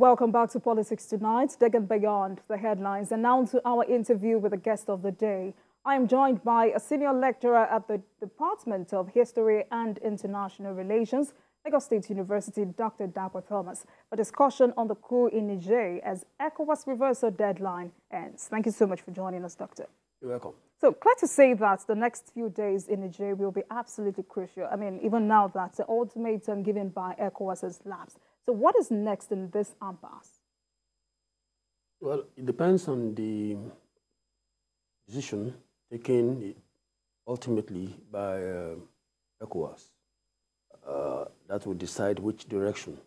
Welcome back to Politics Tonight, digging beyond the headlines. And now to our interview with the guest of the day. I am joined by a senior lecturer at the Department of History and International Relations, Lagos State University, Dr. Dapo Thomas, for discussion on the coup in Niger as ECOWAS reversal deadline ends. Thank you so much for joining us, Doctor. You're welcome. So, glad to say that the next few days in Niger will be absolutely crucial. I mean, even now that the ultimatum given by ECOWAS has lapsed. So what is next in this impasse? Well, it depends on the decision taken ultimately by ECOWAS. That will decide which direction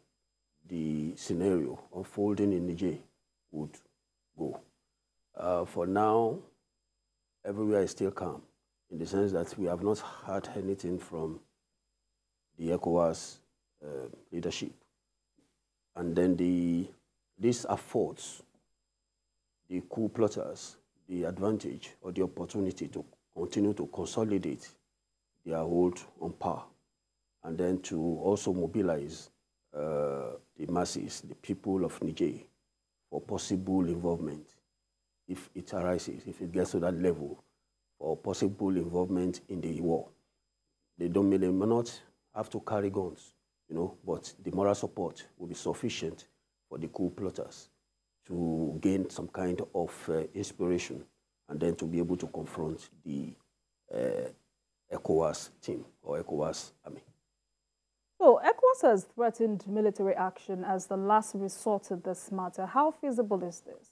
the scenario unfolding in Niger would go. For now, everywhere is still calm, in the sense that we have not heard anything from the ECOWAS leadership. And then this affords the coup plotters the advantage or the opportunity to continue to consolidate their hold on power, and then to also mobilize the masses, the people of Niger, for possible involvement, if it arises, if it gets to that level, for possible involvement in the war. They may not have to carry guns, but the moral support will be sufficient for the coup plotters to gain some kind of inspiration, and then to be able to confront the ECOWAS team or ECOWAS army. So ECOWAS has threatened military action as the last resort to this matter. How feasible is this?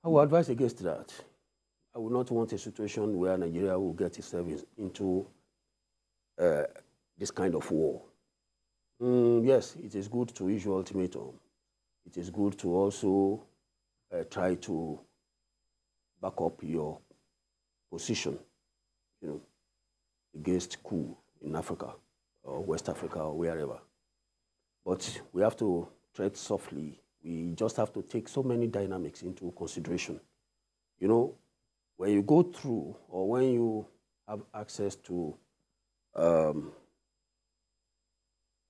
I would advise against that. I would not want a situation where Nigeria will get itself into this kind of war. Yes, it is good to issue ultimatum. It is good to also try to back up your position, against coup in Africa or West Africa or wherever. But we have to tread softly. We just have to take so many dynamics into consideration. When you go through, or when you have access to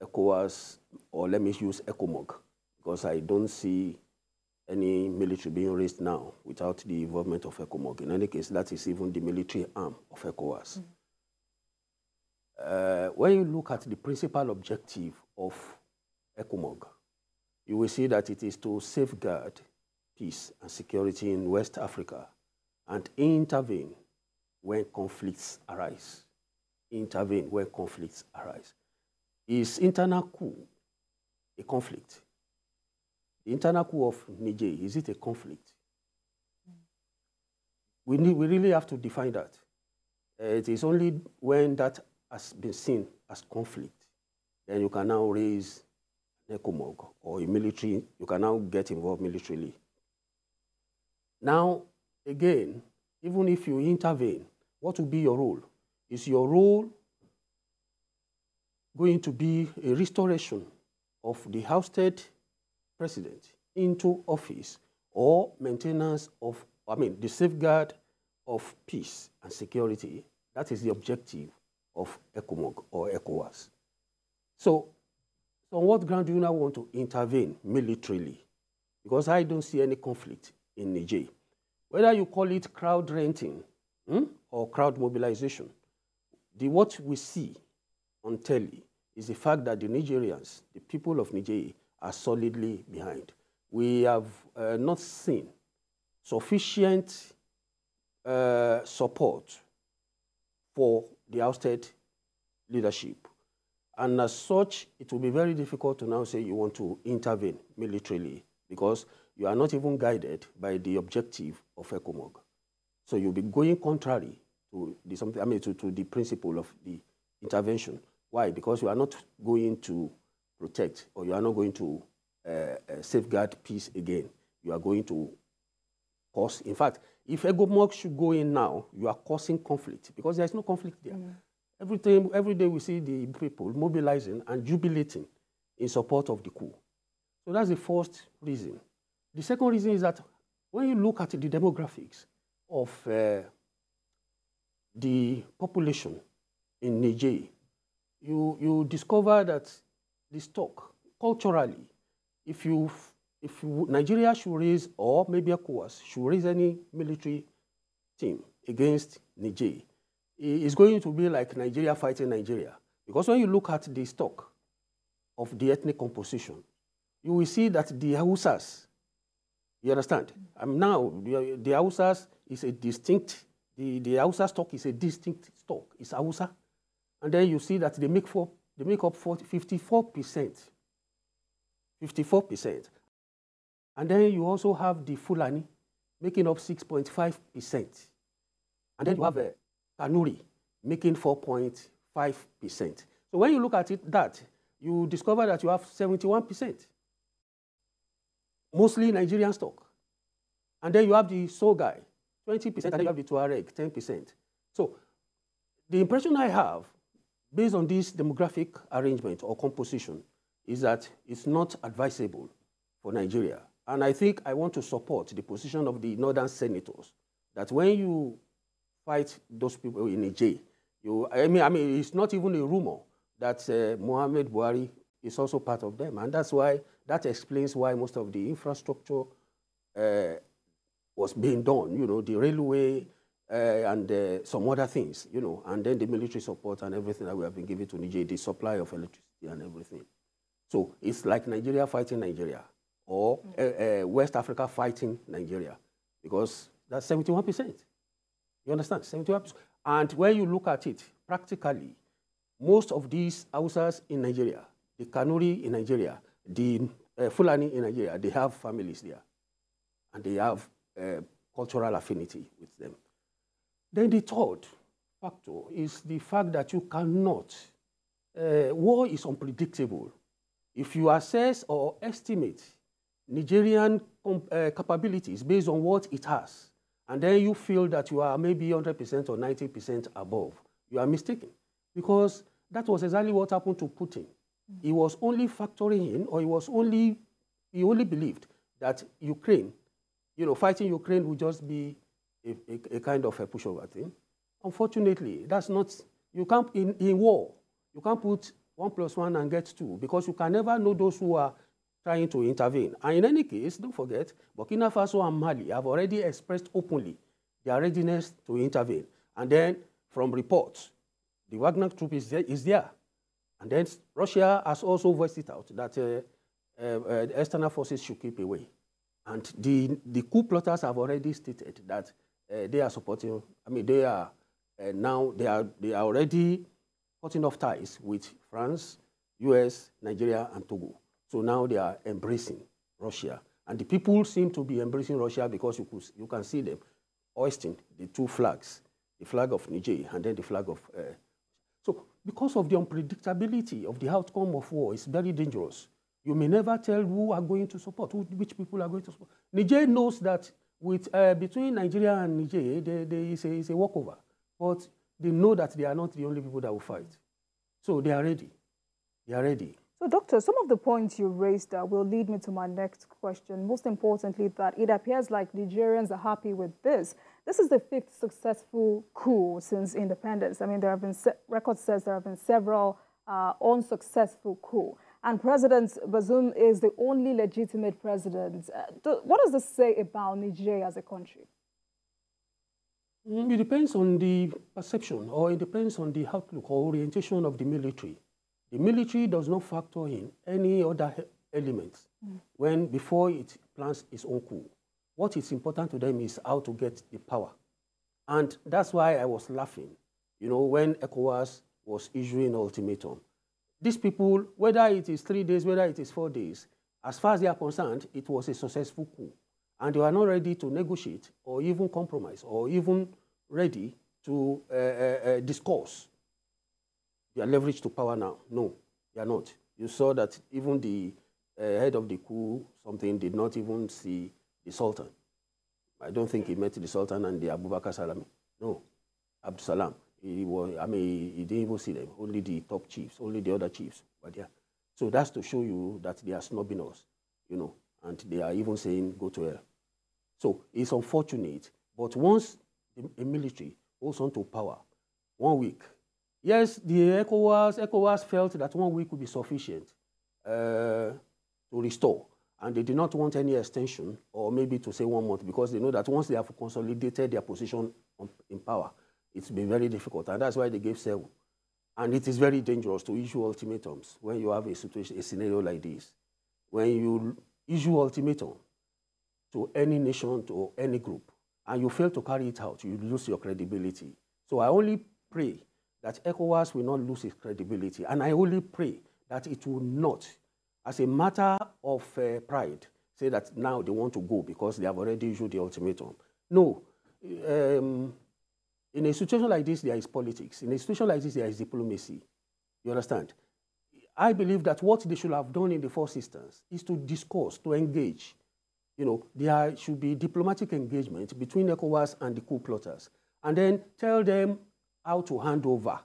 ECOWAS, or let me use ECOMOG, because I don't see any military being raised now without the involvement of ECOMOG. In any case, that is even the military arm of ECOWAS. When you look at the principal objective of ECOMOG, you will see that it is to safeguard peace and security in West Africa and intervene when conflicts arise. Intervene when conflicts arise. Is internal coup a conflict? The internal coup of Niger, is it a conflict? We really have to define that. It is only when that has been seen as conflict, then you can now raise an ECOMOG or a military, you can now get involved militarily. Now, again, even if you intervene, what will be your role? Is your role going to be a restoration of the ousted president into office, or maintenance of, the safeguard of peace and security? That is the objective of ECOMOG or ECOWAS. So on what ground do you now want to intervene militarily? Because I don't see any conflict in Niger. Whether you call it crowd renting or crowd mobilization, what we see on telly is the fact that the Nigerians, the people of Niger, are solidly behind. We have not seen sufficient support for the ousted leadership. And as such, it will be very difficult to now say you want to intervene militarily, because you are not even guided by the objective of ECOMOG. So you'll be going contrary to the principle of the intervention. Why? Because you are not going to protect, or you are not going to safeguard peace again. You are going to cause, in fact, if ECOMOG should go in now, you are causing conflict, because there is no conflict there. Every day we see the people mobilizing and jubilating in support of the coup. So that's the first reason. The second reason is that when you look at the demographics of the population in Niger, you discover that the stock culturally Nigeria should raise, or maybe ECOWAS should raise any military team against Niger, it's going to be like Nigeria fighting Nigeria. Because when you look at the stock of the ethnic composition, you will see that the Hausas, you understand? Now, the Hausas is a distinct, the Hausa stock is a distinct stock. It's Hausa. And then you see that they make up 54%. 54%. And then you also have the Fulani making up 6.5%. And then you have Kanuri making 4.5%. So when you look at it, you discover that you have 71%. Mostly Nigerian stock. And then you have the Sogai, 20%, and then you have the Tuareg, 10%. So the impression I have, based on this demographic arrangement or composition, is that it's not advisable for Nigeria. And I think I want to support the position of the northern senators, that when you fight those people in Niger, I mean, it's not even a rumor that Mohamed Buhari is also part of them. And that explains why most of the infrastructure was being done, the railway and some other things, and then the military support and everything that we have been giving to Niger, the supply of electricity and everything. So it's like Nigeria fighting Nigeria, or West Africa fighting Nigeria, because that's 71%. You understand? 71%. And when you look at it, practically, most of these Hausas in Nigeria, the Kanuri in Nigeria, the Fulani in Nigeria, they have families there. And they have cultural affinity with them. Then the third factor is the fact that you cannot, war is unpredictable. If you assess or estimate Nigerian capabilities based on what it has, and then you feel that you are maybe 100% or 90% above, you are mistaken. Because that was exactly what happened to Putin. He was only factoring in, or he only believed that Ukraine, fighting Ukraine would just be a kind of a pushover thing. Unfortunately, that's not, you can't, in war, you can't put 1 + 1 and get 2, because you can never know those who are trying to intervene. And in any case, don't forget, Burkina Faso and Mali have already expressed openly their readiness to intervene. And then, from reports, the Wagner troop is there. And then Russia has also voiced it out that the external forces should keep away. And the coup plotters have already stated that they are supporting, they are already cutting off ties with France, US, Nigeria, and Togo. So now they are embracing Russia. And the people seem to be embracing Russia because you can see them hoisting the two flags, the flag of Niger and then the flag of... So because of the unpredictability of the outcome of war, it's very dangerous. You may never tell who are going to support, which people are going to support. Niger knows that between Nigeria and Niger, there is a walkover. But they know that they are not the only people that will fight. So they are ready. They are ready. So, Doctor, some of the points you raised will lead me to my next question. Most importantly, that it appears like Nigerians are happy with this. This is the 5th successful coup since independence. There have been, record says there have been several unsuccessful coups. And President Bazoum is the only legitimate president. What does this say about Niger as a country? It depends on the perception, or it depends on the outlook or orientation of the military. The military does not factor in any other elements before it plans its own coup. What is important to them is how to get the power. And that's why I was laughing, when ECOWAS was issuing an ultimatum. These people, whether it is 3 days, whether it is 4 days, as far as they are concerned, it was a successful coup. And they are not ready to negotiate or even compromise or even ready to discuss their leverage to power now. No, they are not. You saw that even the head of the coup, did not even see the Sultan. I don't think he met the Sultan and the Abubakar Salami. No, Abdul Salam. He didn't even see them. Only the top chiefs, only the other chiefs were there. So that's to show you that they are snubbing us, and they are even saying, go to hell. So it's unfortunate, but once a military goes on to power, 1 week, yes, the ECOWAS felt that 1 week would be sufficient to restore. And they do not want any extension, or maybe to say 1 month, because they know that once they have consolidated their position in power, it's been very difficult. And that's why they gave 7. And it is very dangerous to issue ultimatums when you have a situation, a scenario like this. When you issue ultimatum to any nation, to any group, and you fail to carry it out, you lose your credibility. So I only pray that ECOWAS will not lose its credibility. And I only pray that it will not, as a matter of pride, say that now they want to go because they have already issued the ultimatum. No. In a situation like this, there is politics. In a situation like this, there is diplomacy. You understand? I believe that what they should have done in the first instance is to discuss, to engage. You know, there should be diplomatic engagement between ECOWAS and the coup plotters, and then tell them how to hand over.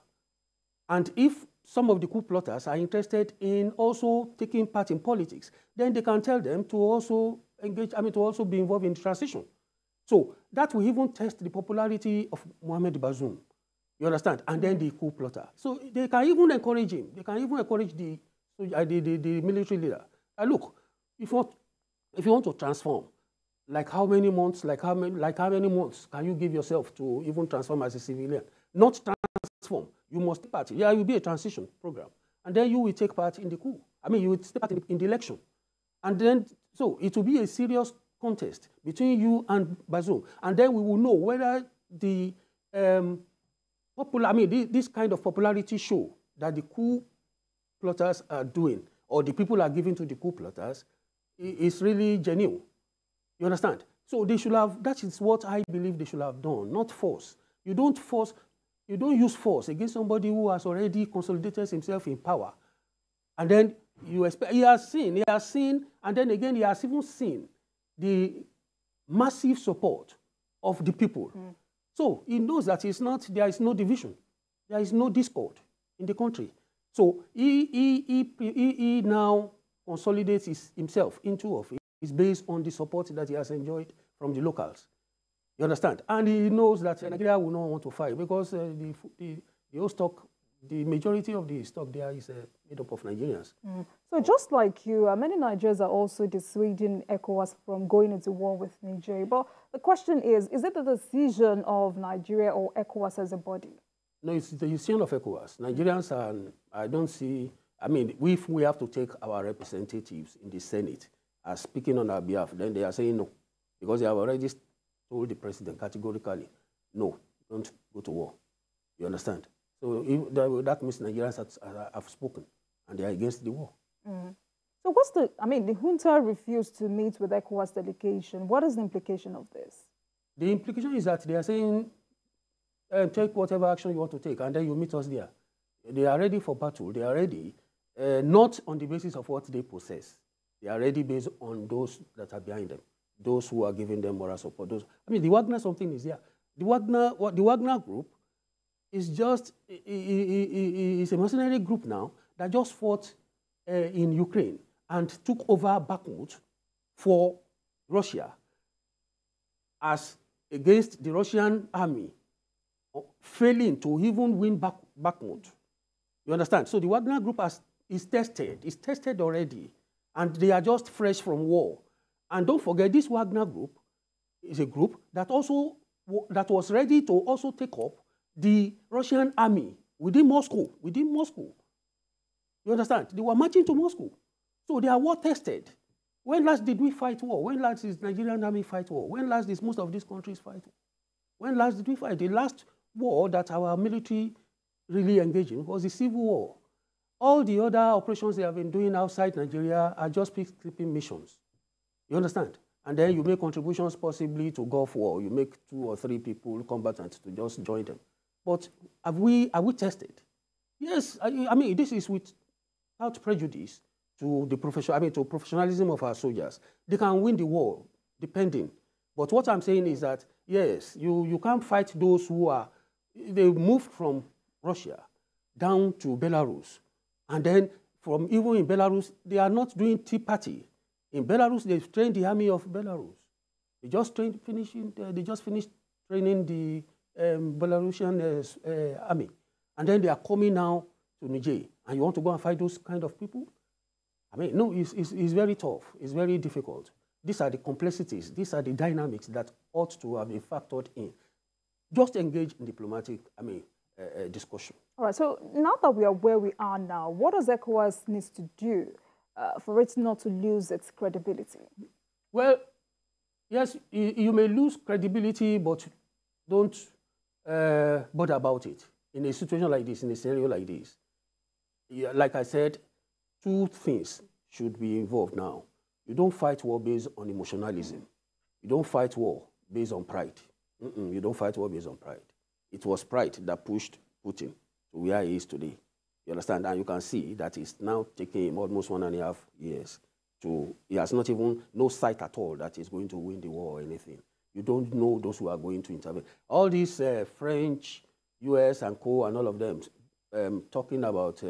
And if some of the coup plotters are interested in also taking part in politics, then they can tell them to also engage, to also be involved in transition. So that will even test the popularity of Mohamed Bazoum. You understand? And then the coup plotter. So they can even encourage him. They can even encourage the military leader. Look, if you want to transform, like how many months can you give yourself to even transform as a civilian? Not transform. You must take part. Yeah, it will be a transition program. And then you will take part in the coup. You will take part in the election. And then, so it will be a serious contest between you and Bazoum. And then we will know whether the this kind of popularity show that the coup plotters are doing, or the people are giving to the coup plotters, is really genuine. You understand? So they should have, that is what I believe they should have done, not force. You don't use force against somebody who has already consolidated himself in power. And then you expect, he has seen, and then again, he has even seen the massive support of the people. So he knows that there is no division. There is no discord in the country. So he now consolidates himself into office based on the support that he has enjoyed from the locals. You understand? And he knows that Nigeria will not want to fight because the whole stock, the majority of the stock there is made up of Nigerians. So just like you, many Nigerians are also dissuading ECOWAS from going into war with Niger. But the question is it the decision of Nigeria or ECOWAS as a body? No, it's the decision of ECOWAS. Nigerians are, I don't see, if we have to take our representatives in the Senate as speaking on our behalf, then they are saying no, because they have already told the president categorically, no, don't go to war. You understand? So that means Nigerians have spoken, and they are against the war. So what's the junta refused to meet with ECOWAS delegation. What is the implication of this? The implication is that they are saying, take whatever action you want to take, and then you meet us there. They are ready for battle. They are ready, not on the basis of what they possess. They are ready based on those that are behind them, those who are giving them moral support. The Wagner something is there. The Wagner group is just it's a mercenary group now that just fought in Ukraine and took over Bakhmut for Russia as against the Russian army, failing to even win Bakhmut. You understand? So the Wagner group is tested already, and they are just fresh from war. And don't forget, this Wagner group is a group that was ready to also take up the Russian army within Moscow. You understand? They were marching to Moscow. So they are war tested. When last did we fight war? When last did Nigerian army fight war? When last did most of these countries fight war? When last did we fight? The last war that our military really engaged in was the Civil War. All the other operations they have been doing outside Nigeria are just peacekeeping missions. You understand? And then you make contributions possibly to Gulf War. You make 2 or 3 people, combatants, to just join them. But are we tested? Yes, this is without prejudice to the to professionalism of our soldiers. They can win the war, depending. But what I'm saying is that, yes, you can't fight those who they moved from Russia down to Belarus. And then from even in Belarus, they are not doing Tea Party. In Belarus, they've trained the army of Belarus. They just finished training the Belarusian army. And then they are coming now to Niger. And you want to go and fight those kind of people? I mean, no, it's very tough. It's very difficult. These are the complexities. These are the dynamics that ought to have been factored in. Just engage in diplomatic, discussion. All right, so now that we are where we are now, what does ECOWAS needs to do for it not to lose its credibility? Well, yes, you may lose credibility, but don't bother about it. In a situation like this, in a scenario like this, like I said, two things should be involved now. You don't fight war based on emotionalism. You don't fight war based on pride. You don't fight war based on pride. It was pride that pushed Putin to where he is today. You understand? And you can see that it's now taking him almost 1.5 years to, he has not even, no sight at all that he's going to win the war or anything. You don't know those who are going to intervene. All these French, US, and Co, and all of them talking about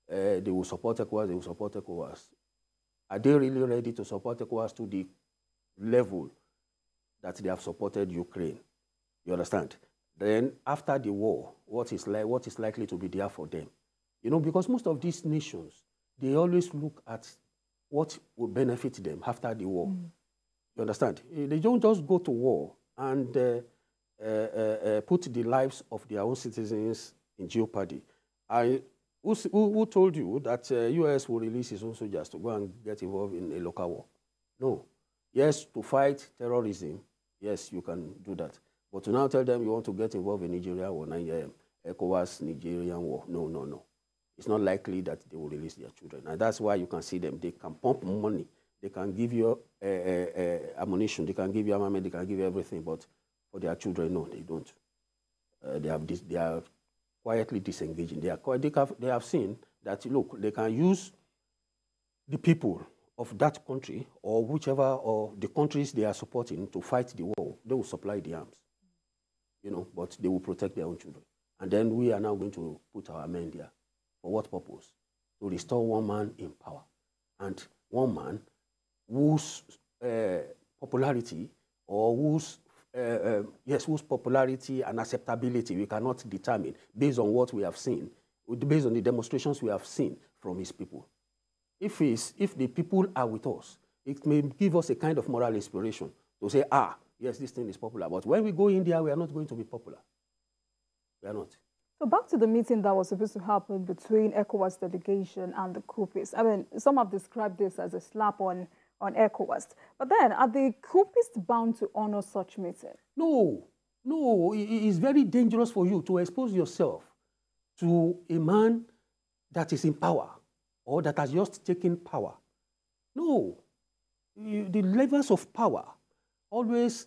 they will support ECOWAS, they will support ECOWAS. Are they really ready to support ECOWAS to the level that they have supported Ukraine? You understand? Then after the war, what is likely to be there for them? You know, because most of these nations, they always look at what will benefit them after the war. You understand? They don't just go to war and put the lives of their own citizens in jeopardy. Who told you that US will release its own soldiers to go and get involved in a local war? No. Yes, to fight terrorism, yes, you can do that. But to now tell them you want to get involved in Nigeria or ECOWAS Nigerian war, no, no, no. It's not likely that they will release their children. And that's why you can see them. They can pump money. They can give you ammunition. They can give you armament. They can give you everything. But for their children, no, they don't. They are quietly disengaging. They have seen that, look, they can use the people of that country or whichever, or the countries they are supporting to fight the war. They will supply the arms, you know, but they will protect their own children. And then we are now going to put our men there. For what purpose? To restore one man in power. And one man whose popularity or whose popularity and acceptability we cannot determine based on what we have seen, based on the demonstrations we have seen from his people. If the people are with us, it may give us a kind of moral inspiration to say, yes, this thing is popular. But when we go in there, we are not going to be popular. We are not. So back to the meeting that was supposed to happen between ECOWAS delegation and the Coupists. I mean, some have described this as a slap on ECOWAS. But then, are the Coupists bound to honor such meeting? No. No, it is very dangerous for you to expose yourself to a man that is in power or that has just taken power. No. The levels of power always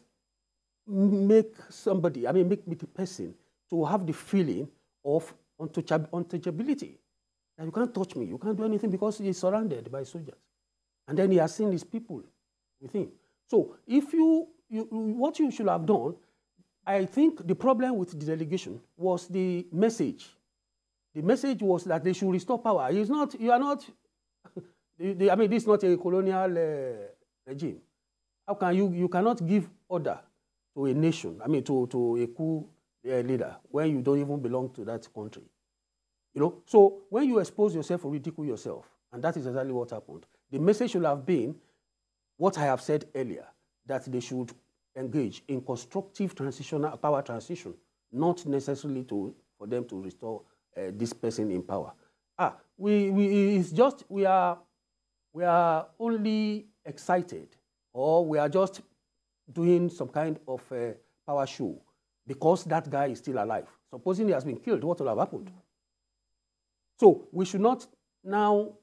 make somebody, make the person to have the feeling of untouchability. That you can't touch me, you can't do anything because he is surrounded by soldiers. And then he has seen his people with him. So if what you should have done, I think the problem with the delegation was the message. The message was that they should restore power. This is not a colonial regime. How can you cannot give order to a nation, to a coup leader when you don't even belong to that country. You know, so when you expose yourself or ridicule yourself, and that is exactly what happened, the message should have been what I have said earlier, that they should engage in constructive power transition, not necessarily for them to restore this person in power. We are only excited, or we are just doing some kind of power show because that guy is still alive. Supposing he has been killed, what will have happened? So we should not now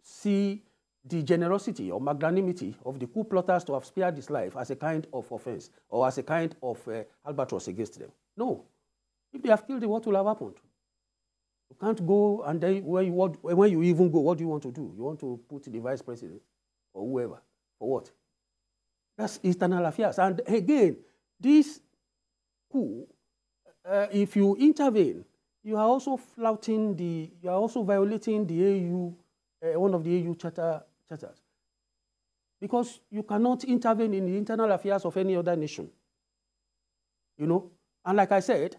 see the generosity or magnanimity of the coup plotters to have spared his life as a kind of offense or as a kind of albatross against them. No. If they have killed him, what will have happened? You can't go, and then when you even go, what do you want to do? You want to put the vice president or whoever. For what? That's internal affairs. And again, this coup, if you intervene, you are also violating the AU, one of the AU charters. Because you cannot intervene in the internal affairs of any other nation. You know? And like I said,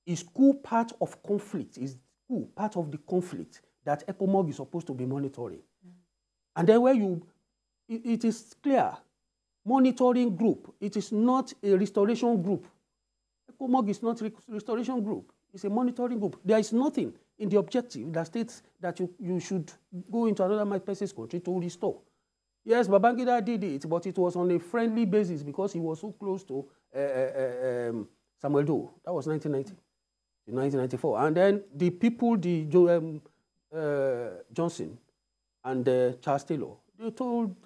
is coup part of conflict? Is coup part of the conflict that ECOMOG is supposed to be monitoring? And then where it is clear, monitoring group, it is not a restoration group. ECOMOG is not a restoration group. It's a monitoring group. There is nothing in the objective that states that you should go into another person's country to restore. Yes, Babangida did it, but it was on a friendly basis because he was so close to Samuel Doe. That was 1994. And then the people, Johnson and Charles Taylor, they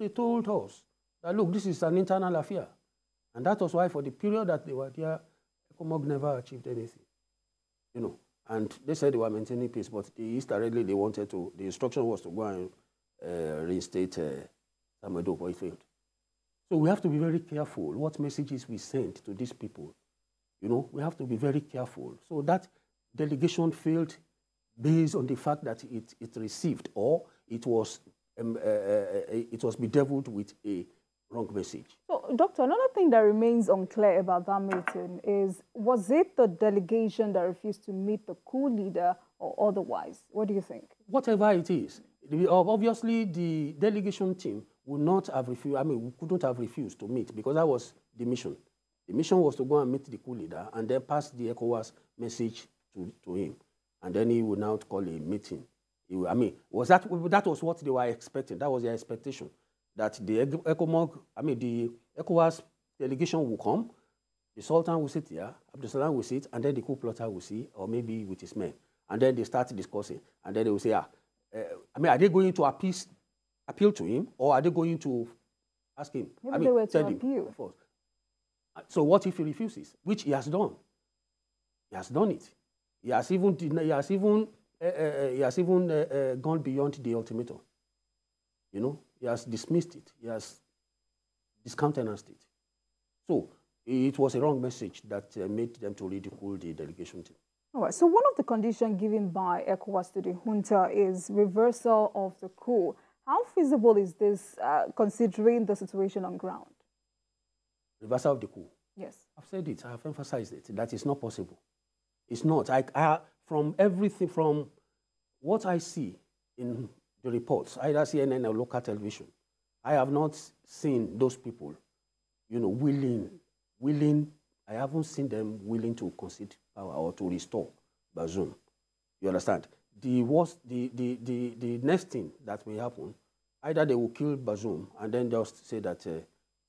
told us that, look, this is an internal affair. And that was why for the period that they were there, ECOMOG never achieved anything. You know, and they said they were maintaining peace, but directly they wanted to, the instruction was to go and reinstate Samuel Doe, but it failed. So we have to be very careful what messages we send to these people. You know, we have to be very careful. So that delegation failed based on the fact that it received or it was bedeviled with a wrong message. So, Doctor, another thing that remains unclear about that meeting is, was it the delegation that refused to meet the coup leader or otherwise? What do you think? Whatever it is, obviously the delegation team would not have refused, we couldn't have refused to meet because that was the mission. The mission was to go and meet the coup leader and then pass the ECOWAS message to him. And then he would now call a meeting. That was what they were expecting. That was their expectation. That the the ECOWAS delegation will come, the Sultan will sit here, Abdul Salam will sit, and then the coup plotter will see, or maybe with his men. And then they start discussing. And then they will say, are they going to appeal to him, or are they going to ask him? Maybe they were to appeal. So what if he refuses? Which he has done. He has done it. He has even gone beyond the ultimatum. You know, he has dismissed it. He has discountenanced it. So it was a wrong message that made them to ridicule the delegation team. All right. So one of the conditions given by ECOWAS to the junta is reversal of the coup. How feasible is this, considering the situation on ground? Reversal of the coup? Yes. I've said it. I've emphasized it. That is not possible. It's not. From everything, from what I see in the reports, either CNN or local television, I have not seen those people, you know, willing. I haven't seen them willing to concede power or to restore Bazoum. You understand? The next thing that may happen, either they will kill Bazoum and then just say that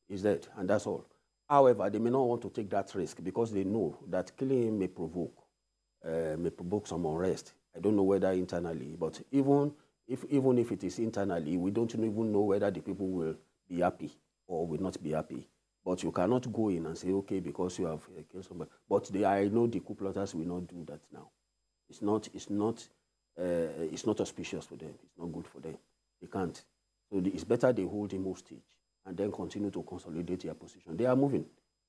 he's dead, and that's all. However, they may not want to take that risk because they know that killing him may provoke some unrest. I don't know whether internally, but even if it is internally, we don't even know whether the people will be happy or will not be happy. But you cannot go in and say, okay, because you have killed somebody. But I know the coup plotters will not do that now. It's not auspicious for them. It's not good for them. They can't. So it's better they hold him hostage and then continue to consolidate their position. They are moving.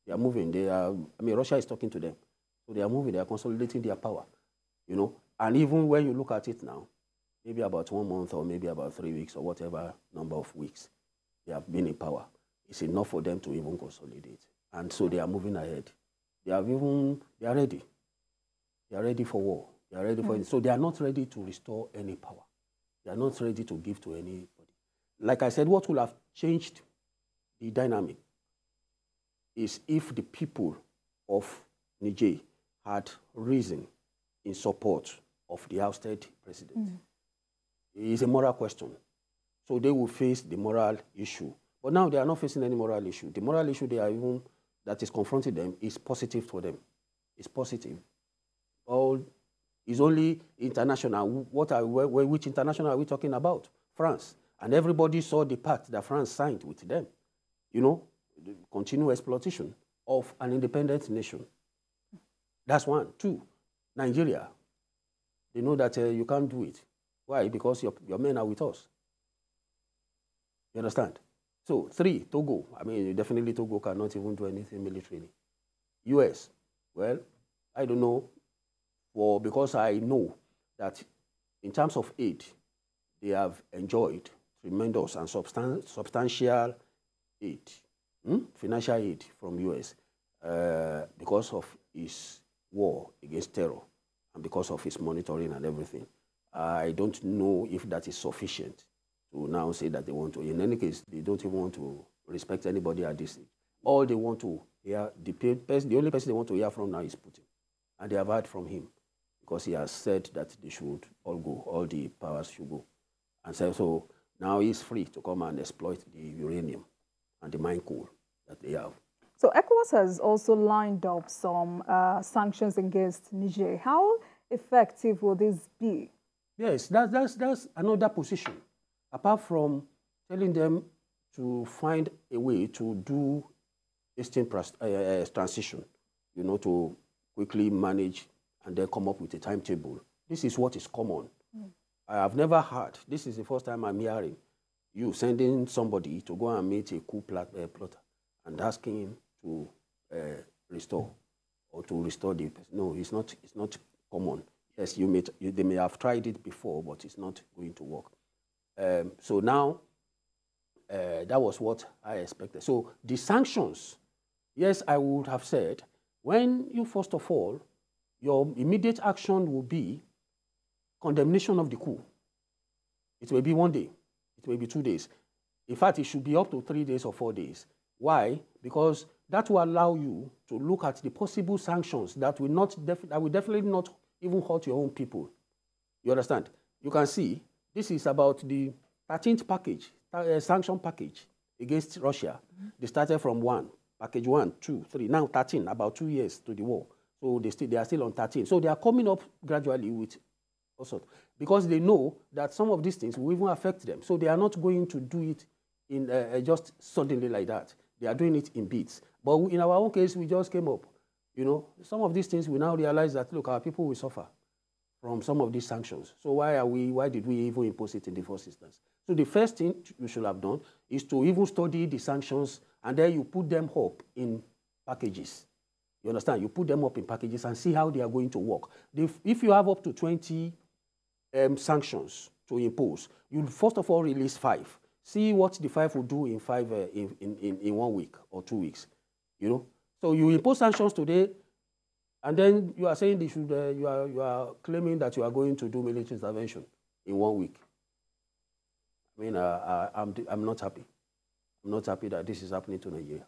Russia is talking to them. So they are moving. They are consolidating their power. You know, and even when you look at it now, maybe about 1 month or maybe about 3 weeks or whatever number of weeks they have been in power, it's enough for them to even consolidate. And so they are moving ahead. They are ready. They are ready for war. They are ready for it. So they are not ready to restore any power. They are not ready to give to anybody. Like I said, what will have changed the dynamic is if the people of Niger had risen in support of the ousted president. It is a moral question. So they will face the moral issue. But now they are not facing any moral issue. The moral issue that is confronting them is positive for them. It's positive. It's only international. Which international are we talking about? France. And everybody saw the pact that France signed with them. You know, the continued exploitation of an independent nation. That's one. 2, Nigeria. They know that you can't do it. Why? Because your men are with us. You understand? So 3, Togo. Definitely Togo cannot even do anything militarily. US. Well, I don't know. Because I know that in terms of aid, they have enjoyed tremendous and substantial aid, financial aid from US because of his war against terror and because of his monitoring and everything. I don't know if that is sufficient to now say that they want to. In any case, they don't even want to respect anybody at this stage. All they want to hear, the only person they want to hear from now is Putin. And they have heard from him because he has said that they should all go, all the powers should go. And so now he's free to come and exploit the uranium and the mine coal that they have. So ECOWAS has also lined up some sanctions against Niger. How effective will this be? Yes, that's another position. Apart from telling them to find a way to do Eastern transition, you know, to quickly manage and then come up with a timetable. This is what is common. I have never heard, this is the first time I'm hearing, you sending somebody to go and meet a coup plotter and asking him to restore or to restore the person. No, it's not common. Yes, they may have tried it before, but it's not going to work. So now, that was what I expected. So the sanctions, yes, I would have said, when you first of all, your immediate action will be condemnation of the coup. It may be 1 day, it may be 2 days. In fact, it should be up to 3 days or 4 days. Why? Because that will allow you to look at the possible sanctions that will definitely not even hurt your own people. You understand? You can see this is about the 13th package, sanction package against Russia. They started from package 1, 2, 3, now 13, about 2 years to the war. So they are still on 13. So they are coming up gradually with all sorts, because they know that some of these things will even affect them. So they are not going to do it in just suddenly like that. They are doing it in bits. But in our own case, we just came up. You know, some of these things we now realize that, look, our people will suffer from some of these sanctions. So why did we even impose it in the first instance? So the first thing you should have done is to even study the sanctions, and then you put them up in packages. You understand? You put them up in packages and see how they are going to work. If you have up to 20 sanctions to impose, you first of all release 5. See what the 5 will do in 1 week or 2 weeks. You know, so you impose sanctions today, and then you are saying they should. You are claiming that you are going to do military intervention in 1 week. I mean, I'm not happy. I'm not happy that this is happening to Nigeria.